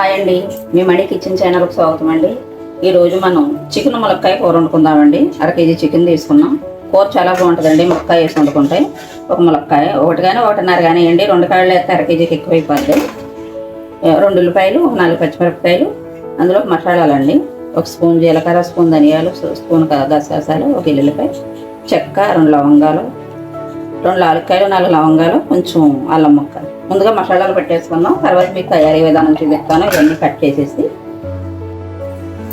Hi అండి, మీ మణి kitchen ఛానల్కి స్వాగతం అండి. ఈరోజు మనం చికెన్ ములక్కాయ కూర వండుకుందామండి. 1/2 కేజీ చికెన్ తీసుకున్నాం. కూర చాలా బాగుంటుందండి ములక్కాయ వేసి వండుకుంటే. ఒక ములక్కాయ ఒకటి కానీ 1.5 కానీ వేయండి. 2 కాయలు వేస్తే 1/2 కేజీకి ఎక్కువైపోద్ది. 2 ఉల్లిపాయలు, 4 పచ్చిమిరపకాయలు, అందులో మసాలాలండి. 1 స్పూన్ జీలకర్ర, స్పూన్ ధనియాలు, స్పూన్ గసగసాలు, 1 ఎల్లుల్లిపాయ, చెక్క, 2 లవంగాలు, 2 యాలక్కాయలు, 4 లవంగాలు, కొంచెం అల్లం ముక్క. ముందుగా మసాలాలు పెట్టేసుకుందాం. తర్వాత మీకు తయారీ విధానం చూపిస్తాను. ఇవన్నీ కట్ చేసేసి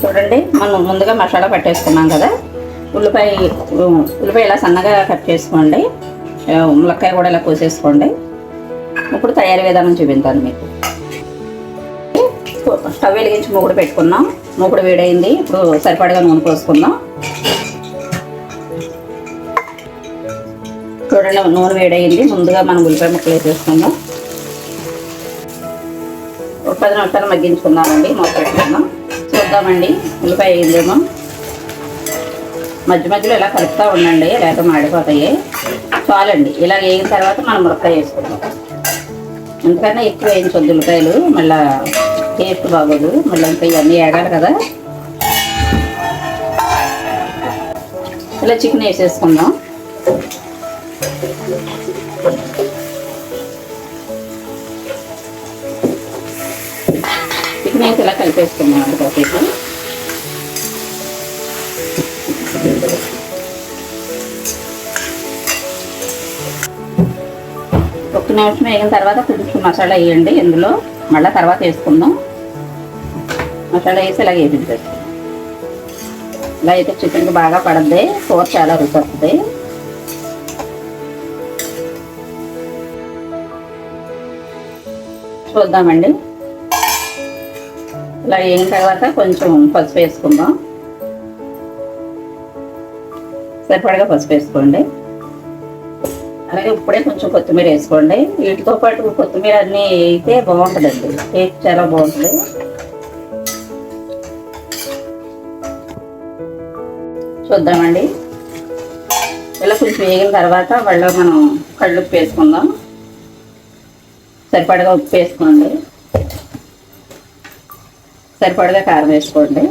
చూడండి. మనం ముందుగా మసాలా పెట్టేసుకున్నాం కదా. ఉల్లిపాయ ఇలా సన్నగా కట్ చేసుకోండి. ములక్కాయ కూడా ఇలా కోసేసుకోండి. ఇప్పుడు తయారీ విధానం చూపిస్తాను మీకు. స్టవ్ వెలిగించి మూకుడు పెట్టుకున్నాం. మూకుడు వేడైంది. ఇప్పుడు సరిపడగా నూనె పోసుకుందాం. చూడండి, నూనె వేడైంది. ముందుగా మనం ఉల్లిపాయ ముక్కలు వేసేసుకుందాం. 10 నిమిషాలు మగ్గించుకుందామండి. మూత పెట్టుకుందాం. చూద్దామండి ఉల్లిపాయ వేయిందేమో. మధ్య మధ్యలో ఇలా కలుపుతూ ఉండండి, లేక మాడిపోతాయి. చాలండి. ఇలా వేయిన తర్వాత మనం ములక్కాయ వేసుకుందాం. ఎందుకన్నా ఎక్కువ వేయించొద్దు ఉల్లిపాయలు, మళ్ళీ టేస్ట్ బాగోదు. మళ్ళీ ఇంకా ఇవన్నీ వేగాలి కదా. ఇలా చికెన్ వేసేసుకుందాం. చికెన్ వేసి ఇలా కలిపేసుకున్నాం అండి. కాసేపు ఒక్క నిమిషం వేగిన తర్వాత కొంచెం మసాలా వేయండి. ఇందులో మళ్ళీ తర్వాత వేసుకుందాం. మసాలా వేసి ఇలా వేపించేస్తాం. ఇలా అయితే చికెన్కి బాగా పడుద్ది. కూర చాలా రుచి వస్తుంది. చూద్దామండి. ఇలా వేగిన తర్వాత కొంచెం పసుపు వేసుకుందాం. సరిపడగా పసుపు వేసుకోండి. అలాగే ఇప్పుడే కొంచెం కొత్తిమీర వేసుకోండి. వీటితో పాటు కొత్తిమీర అన్నీ అయితే బాగుంటుందండి. టేస్ట్ చాలా బాగుంటుంది. చూద్దామండి. ఇలా కొంచెం వేగిన తర్వాత మళ్ళీ మనం కళ్ళుప్పు వేసుకుందాం. సరిపడగా ఉప్పు వేసుకోండి. సరిపడగా కారం వేసుకోండి.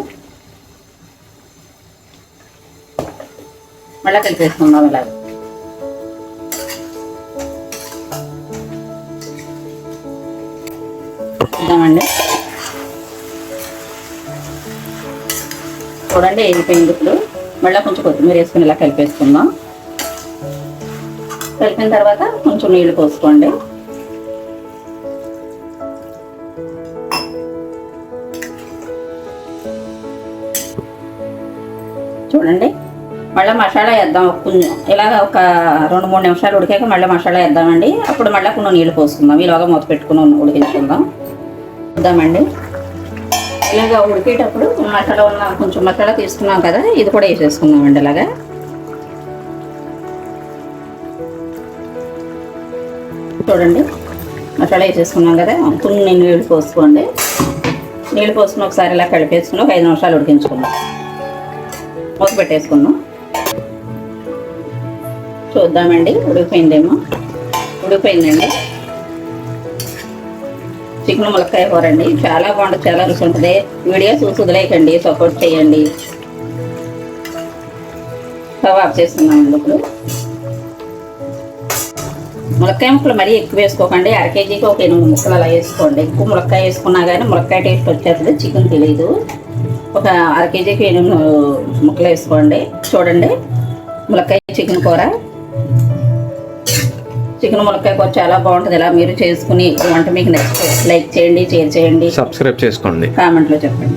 మళ్ళీ కలిపేసుకుందాం. ఇలా చూద్దామండి. చూడండి వేగిపోయింది. ఇప్పుడు మళ్ళీ కొంచెం కొత్తిమీర వేసుకుని ఇలా కలిపేసుకుందాం. కలిపిన తర్వాత కొంచెం నీళ్ళు పోసుకోండి. చూడండి, మళ్ళీ మసాలా వేద్దాం. కొంచెం ఇలాగ ఒక 2-3 నిమిషాలు ఉడికాక మళ్ళీ మసాలా వేద్దామండి. అప్పుడు మళ్ళీ కొన్ని నీళ్ళు పోసుకుందాం. ఇలాగా మూత పెట్టుకుని ఉడికించుకుందాం. చూద్దామండి. ఇలాగ ఉడికేటప్పుడు మసాలా కొంచెం మసాలా తీసుకున్నాం కదా, ఇది కూడా వేసేసుకుందామండి. ఇలాగా చూడండి, మసాలా వేసేసుకున్నాం కదా. కొన్ని నీళ్ళు పోసుకోండి. నీళ్ళు పోసుకుని ఒకసారి ఇలా కలిపేసుకుని ఒక 5 నిమిషాలు ఉడికించుకుందాం. మూత పెట్టేసుకుందాం. చూద్దామండి. ఉడికిపోయిందేమో. ఉడికిపోయిందండి. చికెన్ ములక్కాయ కూర అండి. చాలా బాగుంటుంది, చాలా రుచి ఉంటుంది. వీడియో చూసి వదిలేయకండి, సపోర్ట్ చేయండి. స్టవ్ ఆఫ్ చేసుకున్నామండి. ఇప్పుడు ములక్కాయ ముక్కలు మరీ ఎక్కువ వేసుకోకండి. 1/2 కేజీకి ఒక 8 ముక్కలు అలా వేసుకోండి. ఎక్కువ ములక్కాయ వేసుకున్నా కానీ ములక్కాయ టేస్ట్ వచ్చేస్తుంది. చికెన్ తెలియదు. ఒక 1/2 కేజీకి 8 ముక్కలు వేసుకోండి. చూడండి, ములక్కాయ చికెన్ కూర. చికెన్ ములక్కాయ కూర చాలా బాగుంటుంది. ఇలా మీరు చేసుకుని వంట మీకు నచ్చితే లైక్ చేయండి, షేర్ చేయండి, సబ్స్క్రైబ్ చేసుకోండి, కామెంట్లో చెప్పండి.